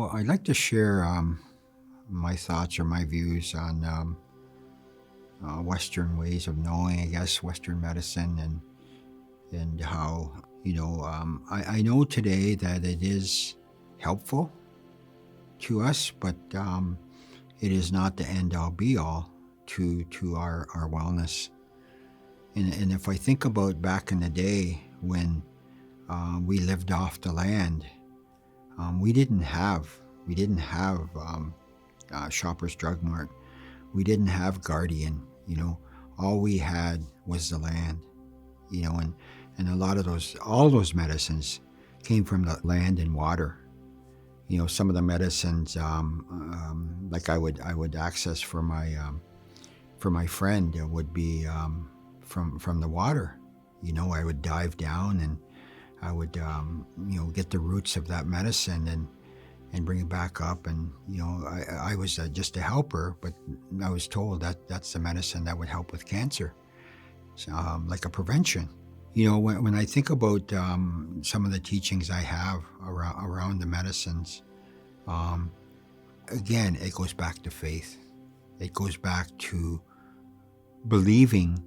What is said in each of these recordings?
Well, I'd like to share my thoughts or my views on Western ways of knowing, I guess, Western medicine, and how I know today that it is helpful to us, but it is not the end all be all to our wellness. And if I think about back in the day when we lived off the land, we didn't have Shoppers Drug Mart. We didn't have Guardian. All we had was the land. And a lot of all those medicines came from the land and water. Some of the medicines, like I would access for my friend, would be from the water. I would dive down and I would get the roots of that medicine and bring it back up. And I was just a helper, but I was told that that's the medicine that would help with cancer, like a prevention. When I think about some of the teachings I have around the medicines, again, it goes back to faith. It goes back to believing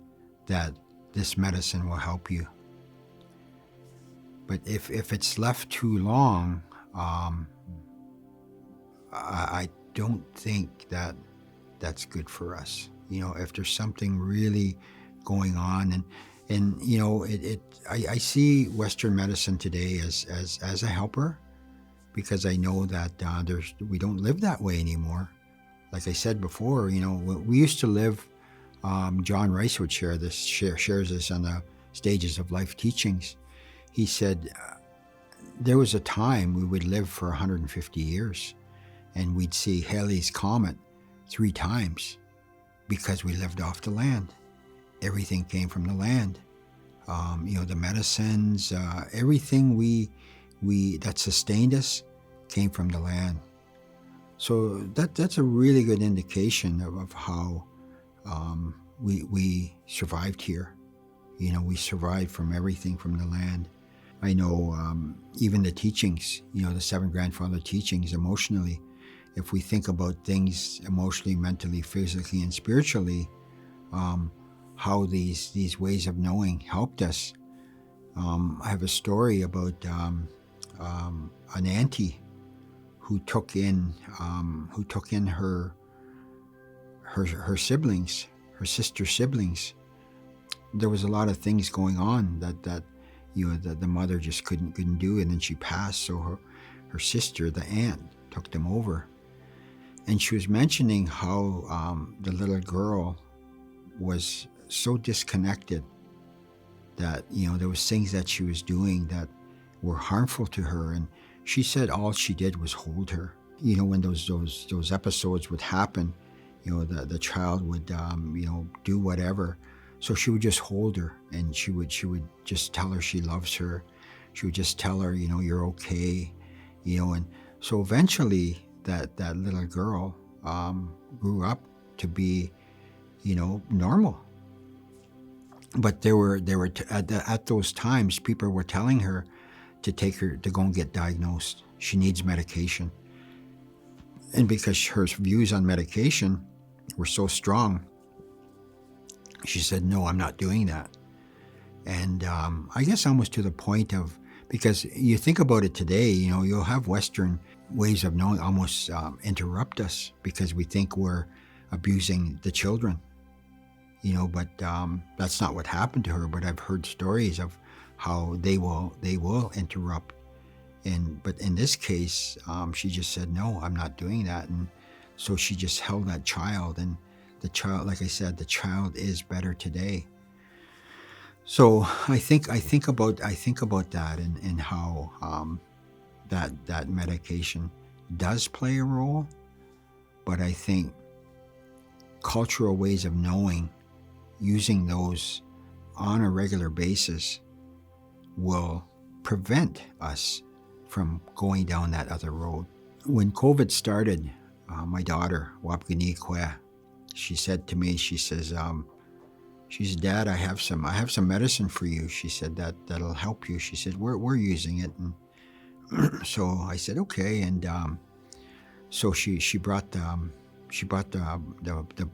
that this medicine will help you. But if it's left too long, I don't think that that's good for us. If there's something really going on, and I see Western medicine today as a helper, because I know that we don't live that way anymore. Like I said before, we used to live. John Rice would shares this on the Stages of Life teachings. He said there was a time we would live for 150 years, and we'd see Halley's Comet 3 times because we lived off the land. Everything came from the land. The medicines, everything we that sustained us came from the land. So that's a really good indication of how we survived here. We survived from everything from the land. I know even the teachings, the 7 grandfather teachings emotionally, if we think about things emotionally, mentally, physically, and spiritually, how these ways of knowing helped us. I have a story about an auntie who took in her siblings, her sister siblings. There was a lot of things going on that the mother just couldn't do, and then she passed. So her sister, the aunt, took them over, and she was mentioning how the little girl was so disconnected that there was things that she was doing that were harmful to her, and she said all she did was hold her. When those episodes would happen, the child would do whatever. So she would just hold her, and she would just tell her she loves her. She would just tell her, you're okay, and so eventually that little girl grew up to be, normal. But there were at those times, people were telling her to take her to go and get diagnosed. She needs medication, and because her views on medication were so strong, she said, no, I'm not doing that. And I guess almost to the point of, because you think about it today, you'll have Western ways of knowing almost interrupt us because we think we're abusing the children, but that's not what happened to her. But I've heard stories of how they will interrupt. But in this case, she just said, no, I'm not doing that. And so she just held that child, and the child, like I said, the child is better today. So I think about that and how that medication does play a role, but I think cultural ways of knowing, using those on a regular basis, will prevent us from going down that other road. When COVID started, my daughter, Oshkideyweywin, she said to me, she says, Dad, I have some medicine for you. She said that'll help you. She said, we're using it. And so I said, okay. And So she brought it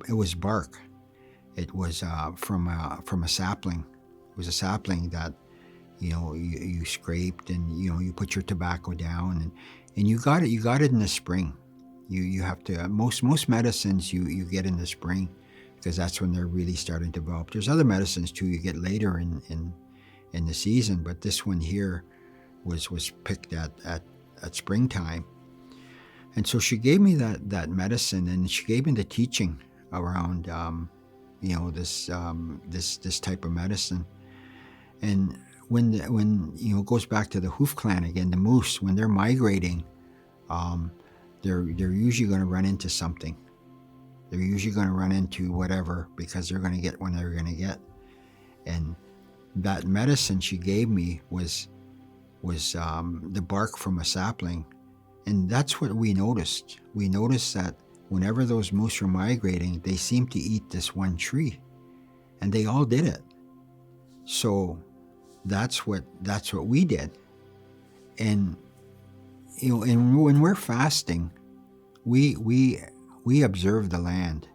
was bark. It was from a sapling. It was a sapling that you scraped, and you put your tobacco down, and you got it in the spring. You have to, most medicines you get in the spring, because that's when they're really starting to develop. There's other medicines too you get later in the season, but this one here was picked at springtime. And so she gave me that medicine, and she gave me the teaching around this type of medicine. And when it goes back to the Hoof clan again, the moose, when they're migrating, they're usually going to run into something. They're usually going to run into whatever, because they're going to get when they're going to get. And that medicine she gave me was the bark from a sapling. And that's what we noticed. We noticed that whenever those moose were migrating, they seemed to eat this one tree, and they all did it. So that's what we did. And and when we're fasting, we observe the land.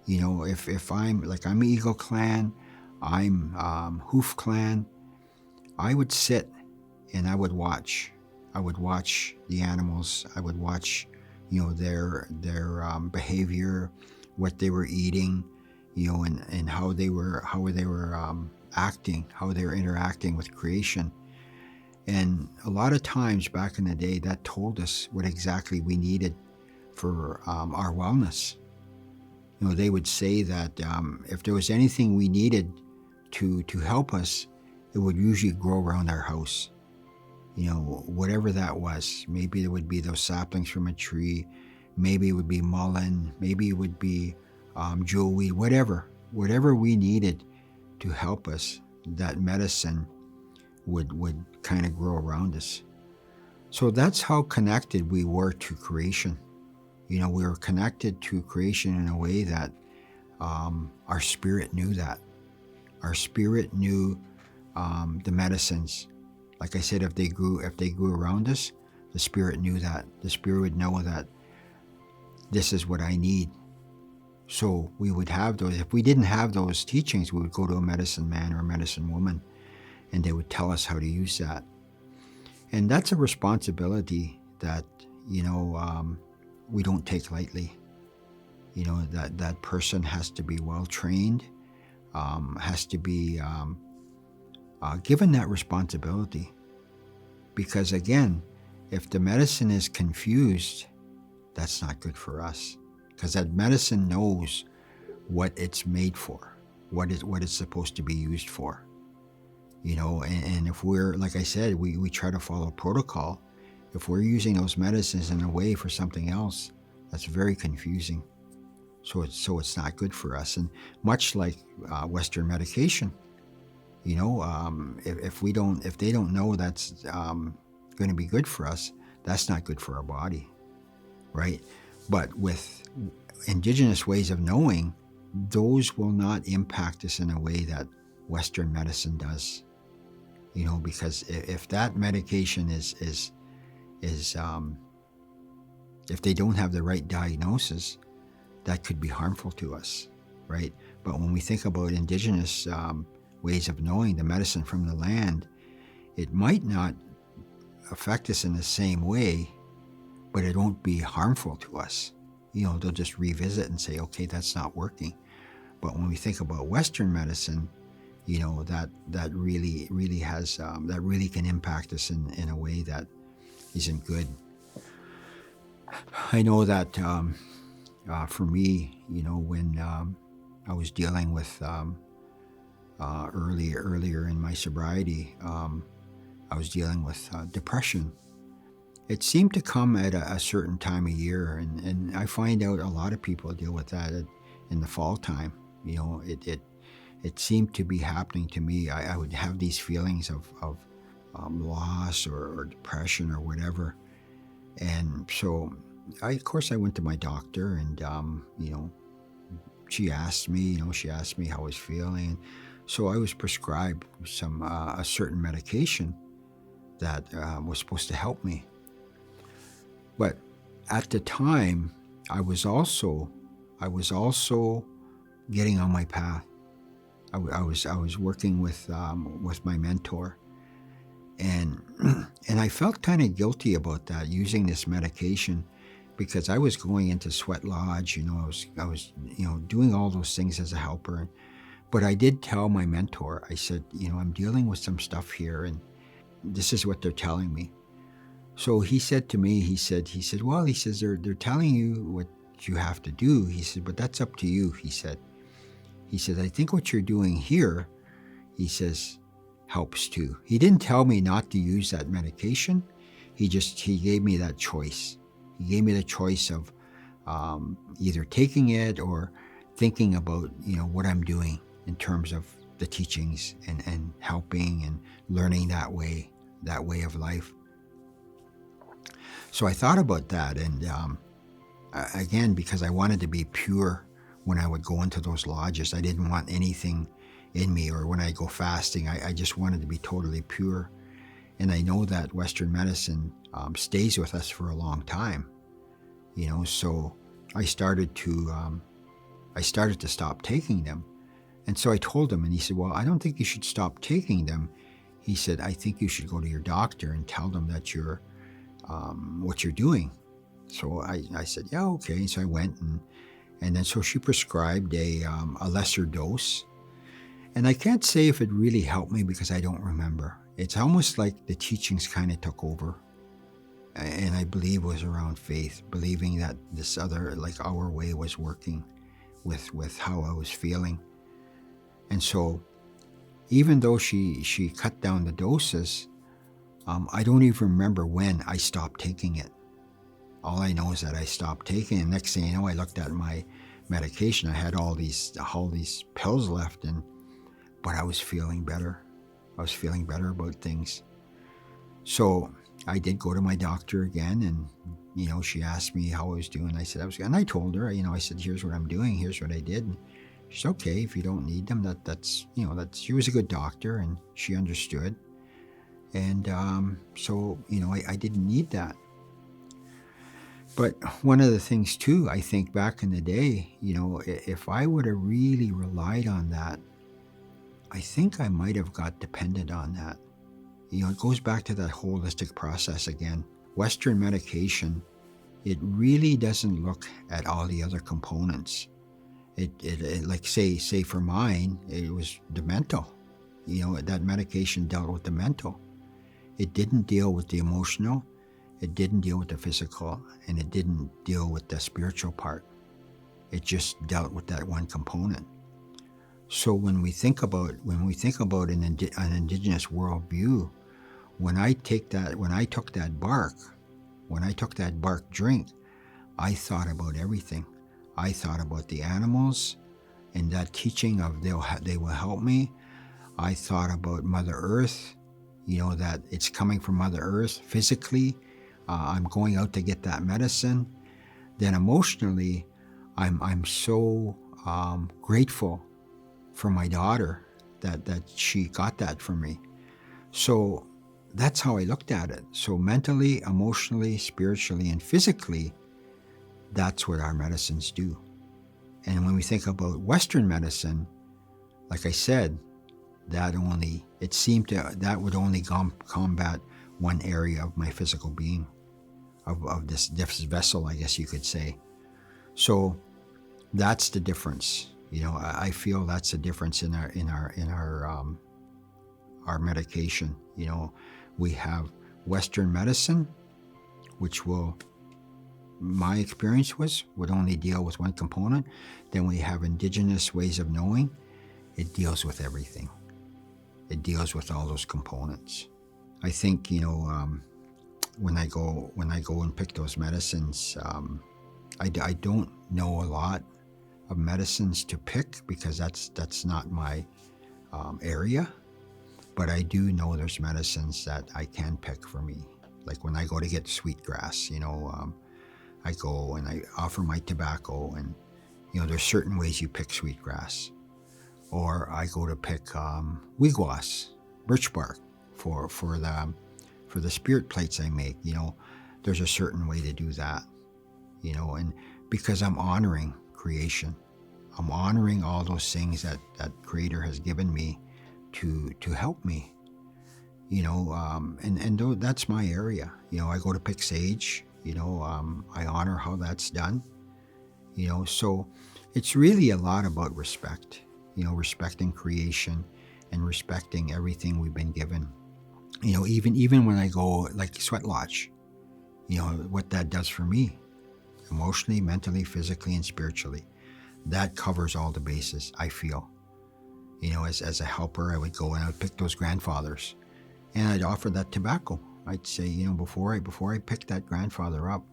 If I'm Eagle Clan, I'm Hoof Clan, I would sit and I would watch. I would watch the animals. I would watch, their behavior, what they were eating, and how they were acting, how they were interacting with creation. And a lot of times back in the day, that told us what exactly we needed for our wellness. They would say that if there was anything we needed to help us, it would usually grow around our house. Whatever that was. Maybe there would be those saplings from a tree. Maybe it would be mullein. Maybe it would be jewelweed. Whatever we needed to help us, that medicine would kind of grow around us. So that's how connected we were to creation. We were connected to creation in a way that our spirit knew that. Our spirit knew the medicines. Like I said, if they grew around us, the spirit knew that. The spirit would know that this is what I need. So we would have those. If we didn't have those teachings, we would go to a medicine man or a medicine woman, and they would tell us how to use that. And that's a responsibility that, we don't take lightly. That person has to be well trained, has to be given that responsibility. Because again, if the medicine is confused, that's not good for us. Because that medicine knows what it's made for, what it's supposed to be used for. And if we're, like I said, we try to follow protocol. If we're using those medicines in a way for something else, that's very confusing. So it's not good for us. And much like Western medication, if they don't know that's going to be good for us, that's not good for our body, right? But with Indigenous ways of knowing, those will not impact us in a way that Western medicine does. Because if that medication is if they don't have the right diagnosis, that could be harmful to us, right? But when we think about Indigenous ways of knowing, the medicine from the land, it might not affect us in the same way, but it won't be harmful to us. They'll just revisit and say, okay, that's not working. But when we think about Western medicine, that really has that really can impact us in a way that isn't good. I know that for me, when I was dealing with earlier in my sobriety, I was dealing with depression. It seemed to come at a certain time of year, and I find out a lot of people deal with that in the fall time. It seemed to be happening to me. I would have these feelings of loss or depression or whatever. And so I went to my doctor, and she asked me how I was feeling. So I was prescribed some a certain medication that was supposed to help me. But at the time, I was also getting on my path. I was working with my mentor, and and I felt kind of guilty about that, using this medication, because I was going into sweat lodge. I was doing all those things as a helper. But I did tell my mentor. I said, I'm dealing with some stuff here, and this is what they're telling me. So he said to me, he said, well, he says, they're telling you what you have to do. He said, but that's up to you. He said, I think what you're doing here, he says, helps too. He didn't tell me not to use that medication. He gave me that choice. He gave me the choice of either taking it or thinking about, what I'm doing in terms of the teachings and helping and learning that way of life. So I thought about that, and again, because I wanted to be pure when I would go into those lodges. I didn't want anything in me, or when I go fasting, I just wanted to be totally pure. And I know that Western medicine stays with us for a long time, so I started to stop taking them. And so I told him, and he said, well, I don't think you should stop taking them. He said, I think you should go to your doctor and tell them that you're what you're doing. So I said, yeah, okay. So I went, and then so she prescribed a lesser dose. And I can't say if it really helped me, because I don't remember. It's almost like the teachings kind of took over. And I believe it was around faith, believing that this other, like our way, was working with how I was feeling. And so even though she cut down the doses, I don't even remember when I stopped taking it. All I know is that I stopped taking it. Next thing you know, I looked at my medication. I had all these pills left, but I was feeling better. I was feeling better about things. So I did go to my doctor again, and she asked me how I was doing. I said and I told her, I said, here's what I'm doing, here's what I did. And she said, okay, if you don't need them, that's she was a good doctor, and she understood. And so I didn't need that. But one of the things too, I think back in the day, if I would have really relied on that, I think I might have got dependent on that. It goes back to that holistic process again. Western medication, it really doesn't look at all the other components. It like say for mine, it was the mental. That medication dealt with the mental. It didn't deal with the emotional. It didn't deal with the physical, and it didn't deal with the spiritual part. It just dealt with that one component. So when we think about an Indigenous worldview, when I took that bark drink, I thought about everything. I thought about the animals, and that teaching of they will help me. I thought about Mother Earth, that it's coming from Mother Earth physically. I'm going out to get that medicine. Then emotionally, I'm so grateful for my daughter that she got that from me. So that's how I looked at it. So mentally, emotionally, spiritually, and physically, that's what our medicines do. And when we think about Western medicine, like I said, that would only combat one area of my physical being, of this vessel, I guess you could say. So that's the difference. I feel that's the difference in our medication. We have Western medicine, which my experience would only deal with one component. Then we have Indigenous ways of knowing. It deals with everything. It deals with all those components. I think, when I go and pick those medicines, I don't know a lot of medicines to pick, because that's not my area. But I do know there's medicines that I can pick for me. Like when I go to get sweetgrass, I go and I offer my tobacco, and there's certain ways you pick sweetgrass. Or I go to pick wigwas, birch bark, for the spirit plates I make. There's a certain way to do that. and because I'm honoring creation. I'm honoring all those things that Creator has given me to help me, and that's my area. I go to pick sage, I honor how that's done, so it's really a lot about respect, respecting creation and respecting everything we've been given. Even when I go like Sweat Lodge, what that does for me, emotionally, mentally, physically, and spiritually, that covers all the bases, I feel. As a helper, I would go and I would pick those grandfathers, and I'd offer that tobacco. I'd say, before I pick that grandfather up,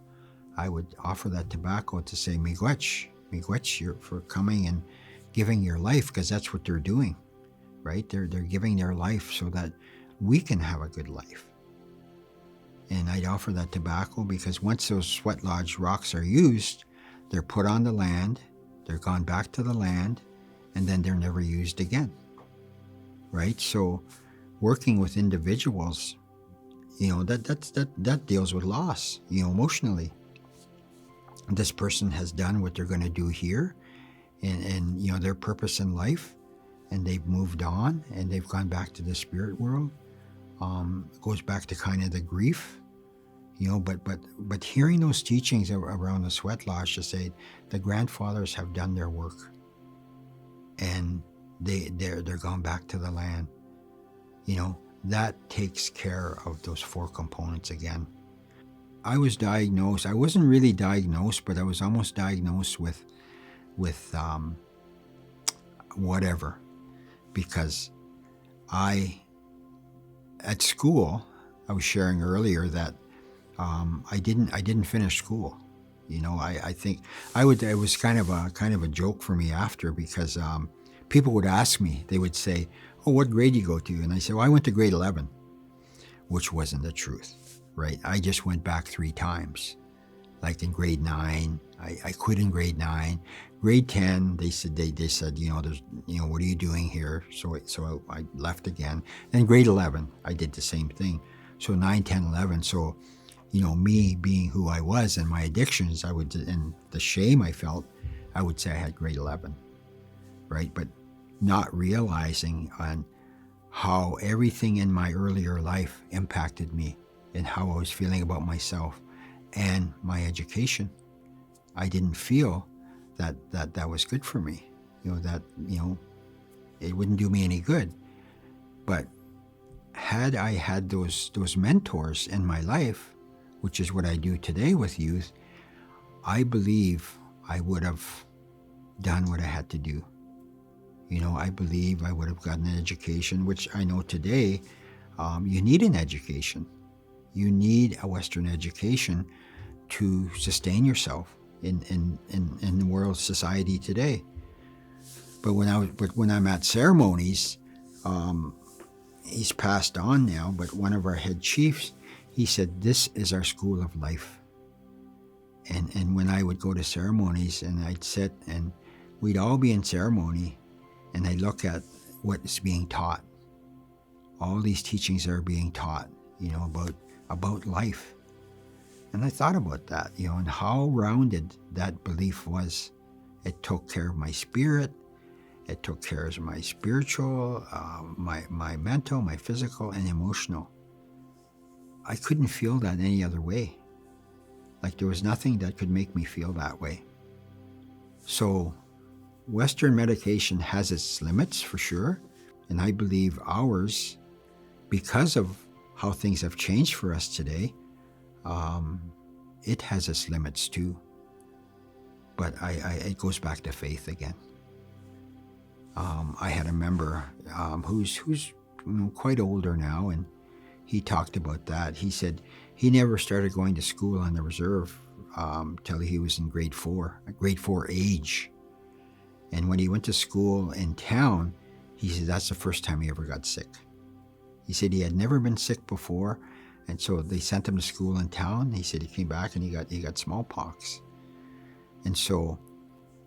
I would offer that tobacco to say, miigwech, you're for coming and giving your life, because that's what they're doing, right? They're giving their life so that we can have a good life. And I'd offer that tobacco because once those Sweat Lodge rocks are used, they're put on the land, they're gone back to the land, and then they're never used again, right? So working with individuals, that deals with loss, emotionally. This person has done what they're going to do here, and their purpose in life, and they've moved on and they've gone back to the spirit world. It goes back to kind of the grief, but hearing those teachings around the Sweat Lodge to say the grandfathers have done their work and they're gone back to the land, that takes care of those four components again. I was diagnosed. I wasn't really diagnosed, but I was almost diagnosed with whatever, because at school, I was sharing earlier that I didn't finish school. I think it was kind of a joke for me after, because people would ask me, they would say, "Oh, what grade do you go to?" And I said, "Well, I went to grade 11," which wasn't the truth, right? I just went back 3 times. Like in grade 9, I quit in grade 9. Grade 10, they said, there's, what are you doing here? So I left again. Then grade 11, I did the same thing. So 9, 10, 11. So, me being who I was and my addictions, and the shame I felt, I would say I had grade 11, right? But not realizing on how everything in my earlier life impacted me and how I was feeling about myself and my education. I didn't feel that was good for me, it wouldn't do me any good. But had I had those mentors in my life, which is what I do today with youth, I believe I would have done what I had to do. I believe I would have gotten an education, which I know today, you need an education. You need a Western education to sustain yourself in the world society today. But when I'm at ceremonies, he's passed on now, but one of our head chiefs, he said, "This is our school of life." And when I would go to ceremonies and I'd sit and we'd all be in ceremony, and I look at what is being taught. All these teachings are being taught, about life. And I thought about that, and how rounded that belief was. It took care of my spirit. It took care of my spiritual, my mental, my physical, and emotional. I couldn't feel that any other way. Like there was nothing that could make me feel that way. So Western medication has its limits for sure. And I believe ours, because of how things have changed for us today, it has its limits too. But it goes back to faith again. I had a member who's quite older now, and he talked about that. He said he never started going to school on the reserve till he was in grade 4 age. And when he went to school in town, he said that's the first time he ever got sick. He said he had never been sick before, and so they sent him to school in town. He said he came back and he got smallpox. And so,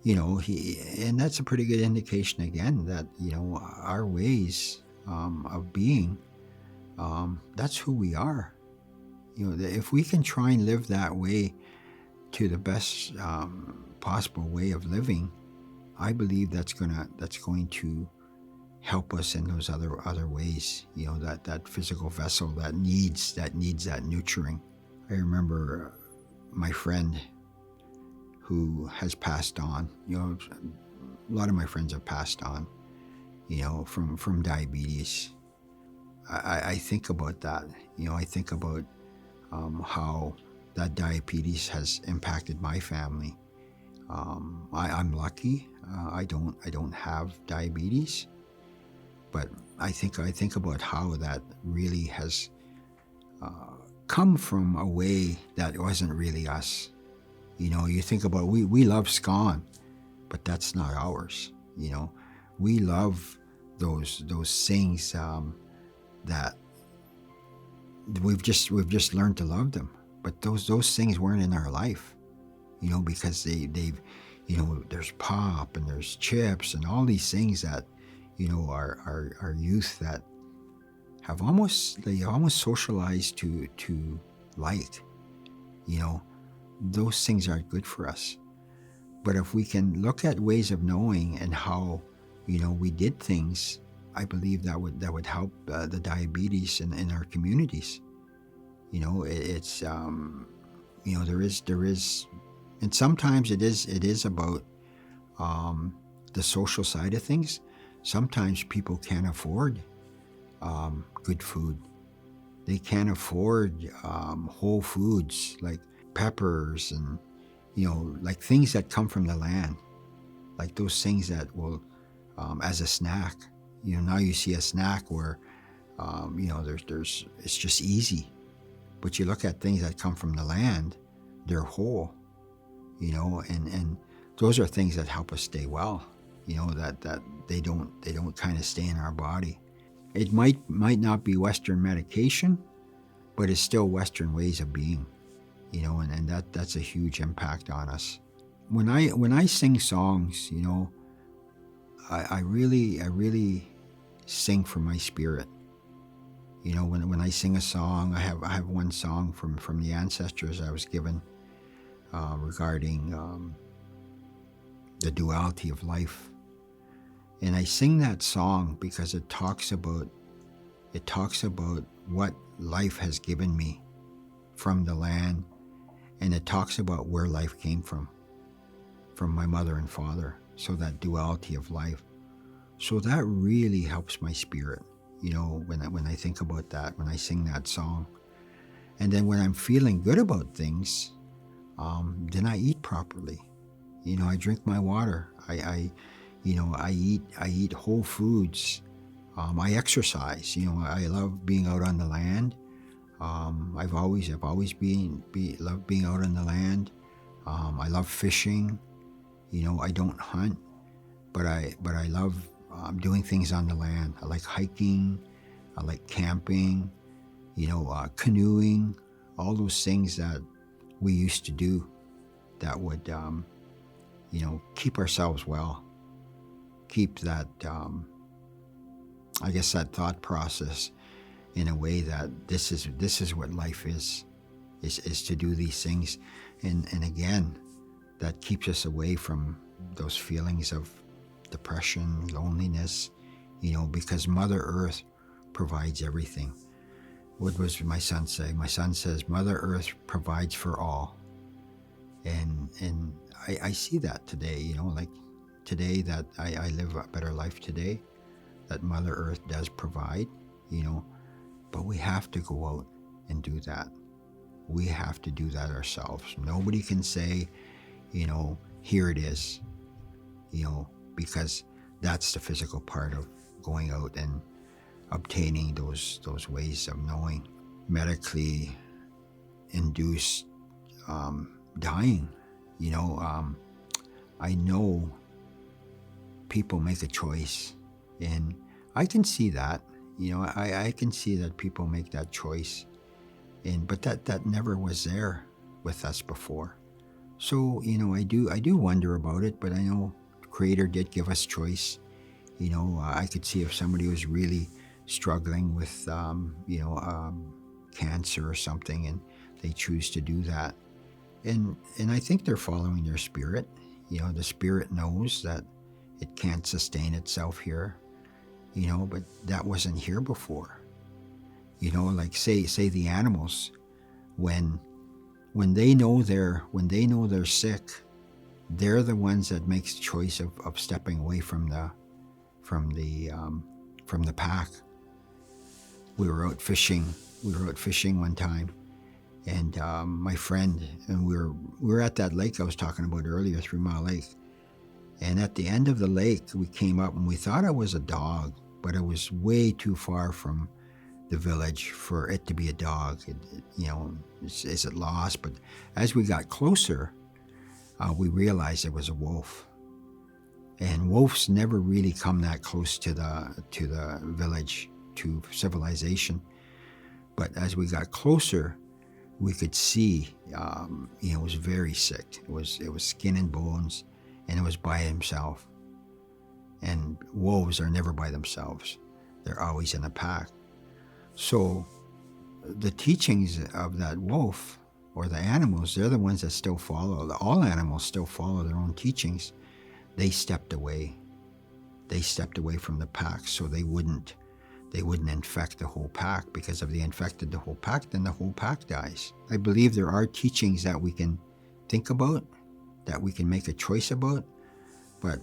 and that's a pretty good indication again that, our ways of being, that's who we are. If we can try and live that way, to the best possible way of living, I believe that's going to help us in those other ways. That physical vessel that needs that nurturing. I remember my friend who has passed on. A lot of my friends have passed on. From diabetes. I think about that. I think about how that diabetes has impacted my family. I'm lucky. I don't have diabetes, but I think about how that really has come from a way that wasn't really us. You think about we love scone, but that's not ours. We love those things that we've just learned to love them, but those things weren't in our life. Because they've there's pop and there's chips and all these things that our youth that have almost socialized to like. Those things aren't good for us. But if we can look at ways of knowing and how we did things, I believe that would help the diabetes in our communities. It's there is, and sometimes it is about the social side of things. Sometimes people can't afford good food. They can't afford whole foods like peppers and like things that come from the land, like those things that will as a snack. Now you see a snack where there's it's just easy, but you look at things that come from the land, they're whole. And those are things that help us stay well. That they don't kind of stay in our body. It might not be Western medication, but it's still Western ways of being. And that's a huge impact on us. When I sing songs, I really sing from my spirit. When I sing a song, I have one song from the ancestors I was given regarding the duality of life, and I sing that song because it talks about what life has given me from the land, and it talks about where life came from my mother and father. So that duality of life. So that really helps my spirit, when I think about that, when I sing that song. And then when I'm feeling good about things, then I eat properly. I drink my water. I eat whole foods. I exercise. I love being out on the land. I've always loved being out on the land. I love fishing. I don't hunt, but I love doing things on the land. I like hiking. I like camping. Canoeing. All those things that we used to do that would keep ourselves well. Keep that I guess that thought process in a way that this is what life is to do these things, and again, that keeps us away from those feelings of depression, loneliness, because Mother Earth provides everything. What does my son say? My son says, Mother Earth provides for all. And I see that today, like today that I live a better life today, that Mother Earth does provide, but we have to go out and do that. We have to do that ourselves. Nobody can say, here it is, because that's the physical part of going out and obtaining those ways of knowing. Medically induced dying, I know people make a choice, and I can see that. I can see that people make that choice, but that never was there with us before. So I do wonder about it, but I know Creator did give us choice. I could see if somebody was really struggling with cancer or something, and they choose to do that. And I think they're following their spirit. The spirit knows that it can't sustain itself here, but that wasn't here before. Like say the animals, when they know they're sick, they're the ones that makes the choice of stepping away from the pack. We were out fishing one time, and my friend, and we were at that lake I was talking about earlier, 3 Mile Lake. And at the end of the lake, we came up and we thought it was a dog, but it was way too far from the village for it to be a dog. Is it lost? But as we got closer, we realized it was a wolf. And wolves never really come that close to the village, to civilization. But as we got closer, we could see, it was very sick. It was skin and bones, and it was by himself. And wolves are never by themselves. They're always in a pack. So the teachings of that wolf, or the animals, they're the ones that still follow. All animals still follow their own teachings. They stepped away. They stepped away from the pack so they wouldn't infect the whole pack, because if they infected the whole pack, then the whole pack dies. I believe there are teachings that we can think about, that we can make a choice about, but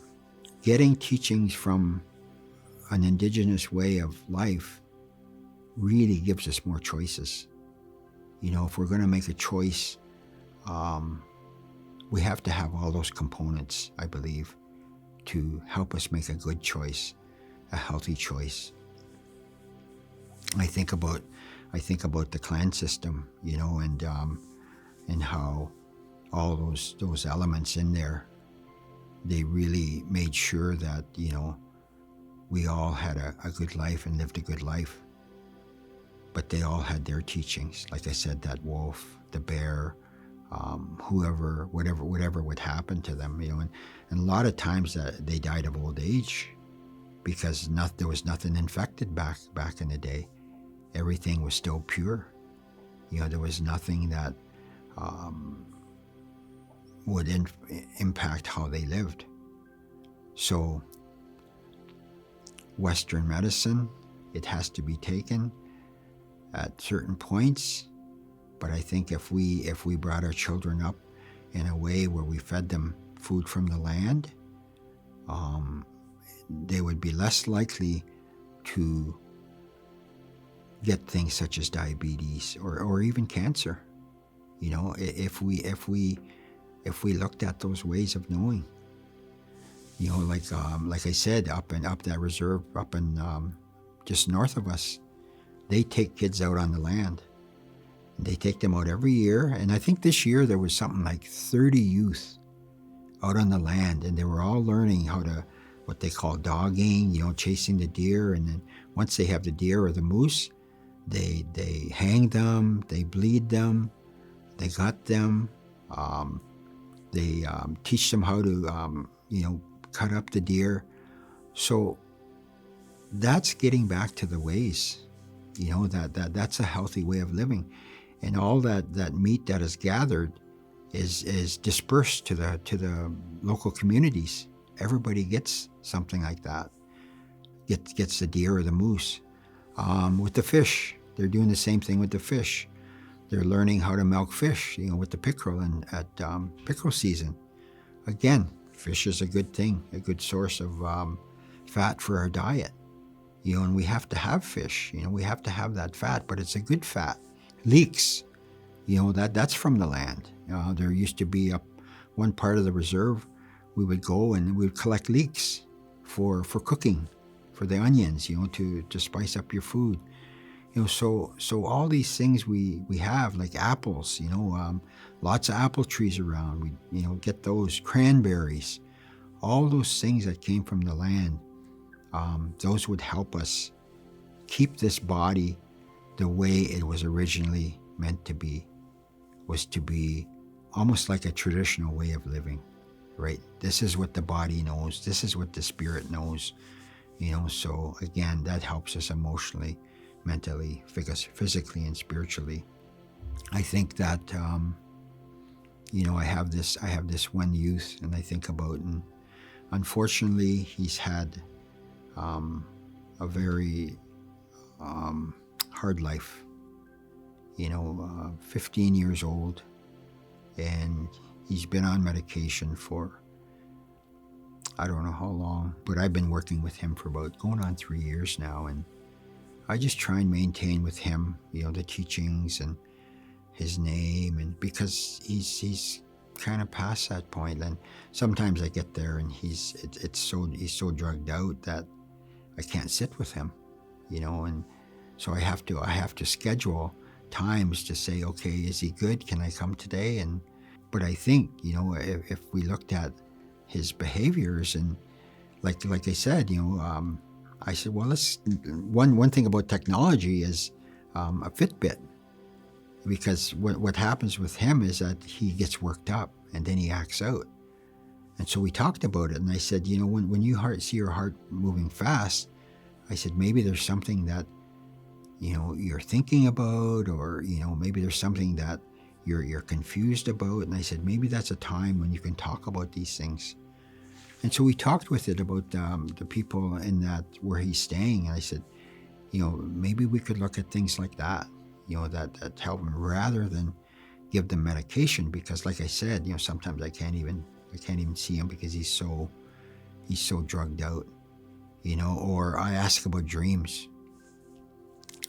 getting teachings from an Indigenous way of life really gives us more choices. If we're going to make a choice, we have to have all those components, I believe, to help us make a good choice, a healthy choice. I think about the clan system, and how all those elements in there, they really made sure that, we all had a good life and lived a good life. But they all had their teachings. Like I said, that wolf, the bear, whoever, whatever would happen to them, and a lot of times that they died of old age, because there was nothing infected back in the day. Everything was still pure. There was nothing that would impact how they lived. So Western medicine, it has to be taken at certain points, but I think if we brought our children up in a way where we fed them food from the land, they would be less likely to get things such as diabetes or even cancer. If we looked at those ways of knowing, like I said, up that reserve up in just north of us, they take kids out on the land. They take them out every year, and I think this year there was something like 30 youth out on the land, and they were all learning how to, what they call dogging, chasing the deer. And then once they have the deer or the moose, they hang them, they bleed them, they gut them, they teach them how to cut up the deer. So that's getting back to the ways, that's a healthy way of living. And all that meat that is gathered is dispersed to the local communities. Everybody gets something like that. Gets the deer or the moose. With the fish, they're doing the same thing with the fish. They're learning how to milk fish, with the pickerel and at pickerel season. Again, fish is a good thing, a good source of fat for our diet. And we have to have fish. We have to have that fat, but it's a good fat. Leeks, that's from the land. There used to be up one part of the reserve. We would go and we would collect leeks for cooking, for the onions, to spice up your food. So all these things we have, like apples, lots of apple trees around. We get those cranberries, all those things that came from the land. Those would help us keep this body the way it was originally meant to be, was to be almost like a traditional way of living, right? This is what the body knows. This is what the spirit knows, so again, that helps us emotionally, mentally, physically, and spiritually. I think that I have this one youth, and I think about, and unfortunately, he's had a very hard life. 15 years old, and he's been on medication for I don't know how long, but I've been working with him for about going on 3 years now, and I just try and maintain with him, the teachings and his name, and because he's kind of past that point, and sometimes I get there and he's so drugged out that I can't sit with him, and so I have to schedule times to say, okay, is he good? Can I come today? But I think, if we looked at his behaviors, and like I said, I said, well, one thing about technology is a Fitbit, because what happens with him is that he gets worked up and then he acts out. And so we talked about it, and I said, when you see your heart moving fast, I said, maybe there's something that you're thinking about, or maybe there's something that you're confused about. And I said, maybe that's a time when you can talk about these things. And so we talked with it about the people in that where he's staying. And I said, maybe we could look at things like that, that help him, rather than give them medication, because like I said, sometimes I can't even see him because he's so drugged out, or I ask about dreams.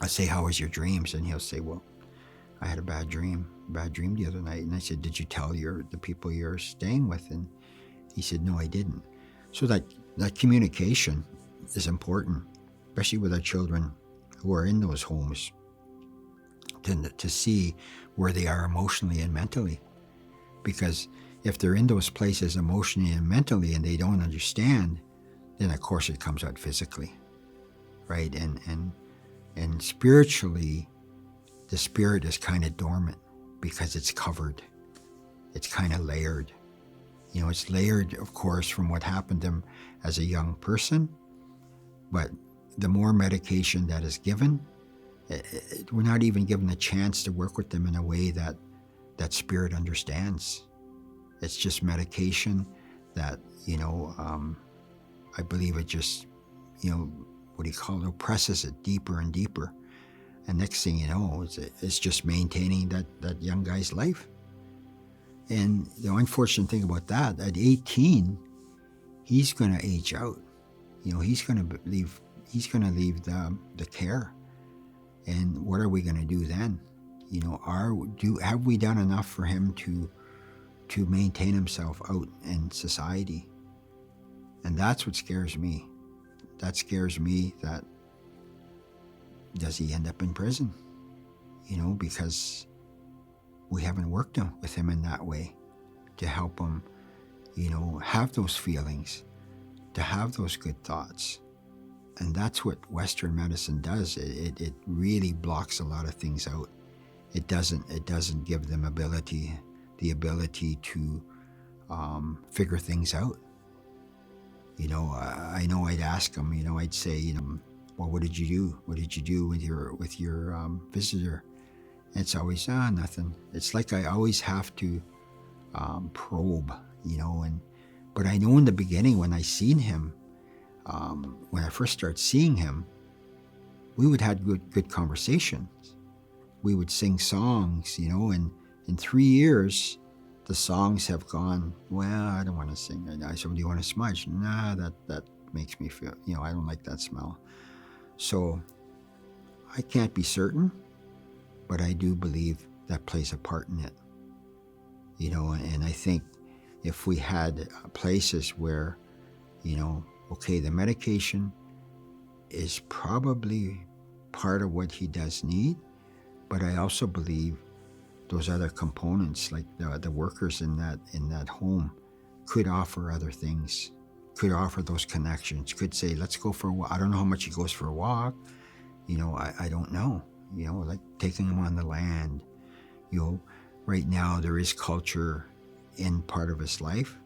I say, how was your dreams? And he'll say, well, I had a bad dream the other night. And I said, did you tell the people you're staying with? And he said, no, I didn't. So that communication is important, especially with our children who are in those homes, to see where they are emotionally and mentally. Because if they're in those places emotionally and mentally and they don't understand, then of course it comes out physically, right? And spiritually, the spirit is kind of dormant because it's covered. It's kind of layered. It's layered, of course, from what happened to him as a young person. But the more medication that is given, we're not even given a chance to work with them in a way that spirit understands. It's just medication that, I believe it just, oppresses it deeper and deeper. And next thing you know, it's just maintaining that young guy's life. And the unfortunate thing about that, at 18, he's going to age out. He's going to leave the care. And what are we going to do then? Have we done enough for him to maintain himself out in society? And that's what scares me. That scares me, that does he end up in prison? Because we haven't worked with him in that way to help him, have those feelings, to have those good thoughts. And that's what Western medicine does. It really blocks a lot of things out. It doesn't give them the ability to figure things out. I know I'd ask him, I'd say, well, what did you do? What did you do with your visitor? And it's always, nothing. It's like I always have to probe, but I know in the beginning when I seen him, when I first started seeing him, we would have good conversations. We would sing songs, and in 3 years, the songs have gone, well, I don't want to sing. I said, do you want to smudge? Nah, that makes me feel, I don't like that smell. So I can't be certain, but I do believe that plays a part in it. And I think if we had places where, okay, the medication is probably part of what he does need, but I also believe those other components, like the workers in that home, could offer other things, could offer those connections, could say, let's go for a walk. I don't know how much he goes for a walk. I don't know, like taking him on the land. Right now there is culture in part of his life,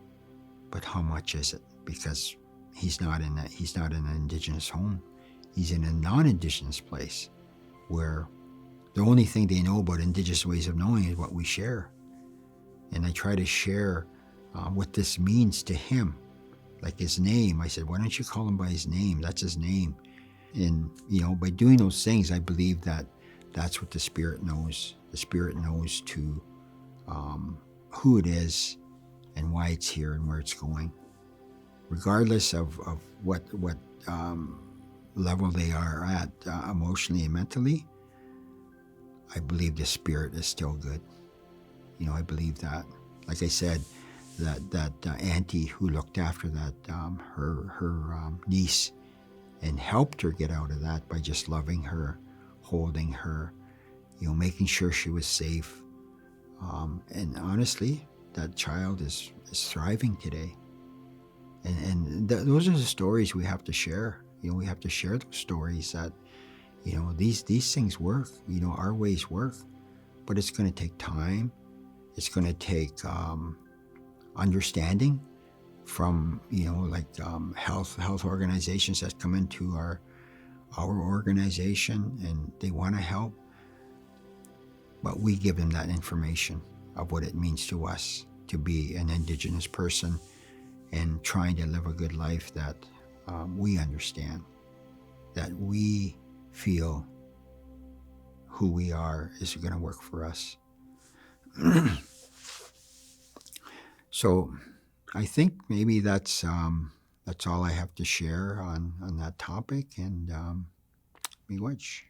but how much is it? Because he's not in an Indigenous home. He's in a non-Indigenous place where the only thing they know about Indigenous ways of knowing is what we share. And I try to share what this means to him, like his name. I said, why don't you call him by his name? That's his name. And, by doing those things, I believe that that's what the Spirit knows. The Spirit knows who it is and why it's here and where it's going. Regardless of what level they are at emotionally and mentally, I believe the Spirit is still good. I believe that. Like I said, that auntie who looked after that her niece and helped her get out of that by just loving her, holding her, making sure she was safe. And honestly, that child is thriving today. And those are the stories we have to share. We have to share those stories that, these things work. Our ways work, but it's going to take time. It's going to take understanding from, health organizations that come into our organization, and they want to help. But we give them that information of what it means to us to be an Indigenous person and trying to live a good life that we understand, that we feel who we are is going to work for us. So I think maybe that's all I have to share on that topic, and miigwech.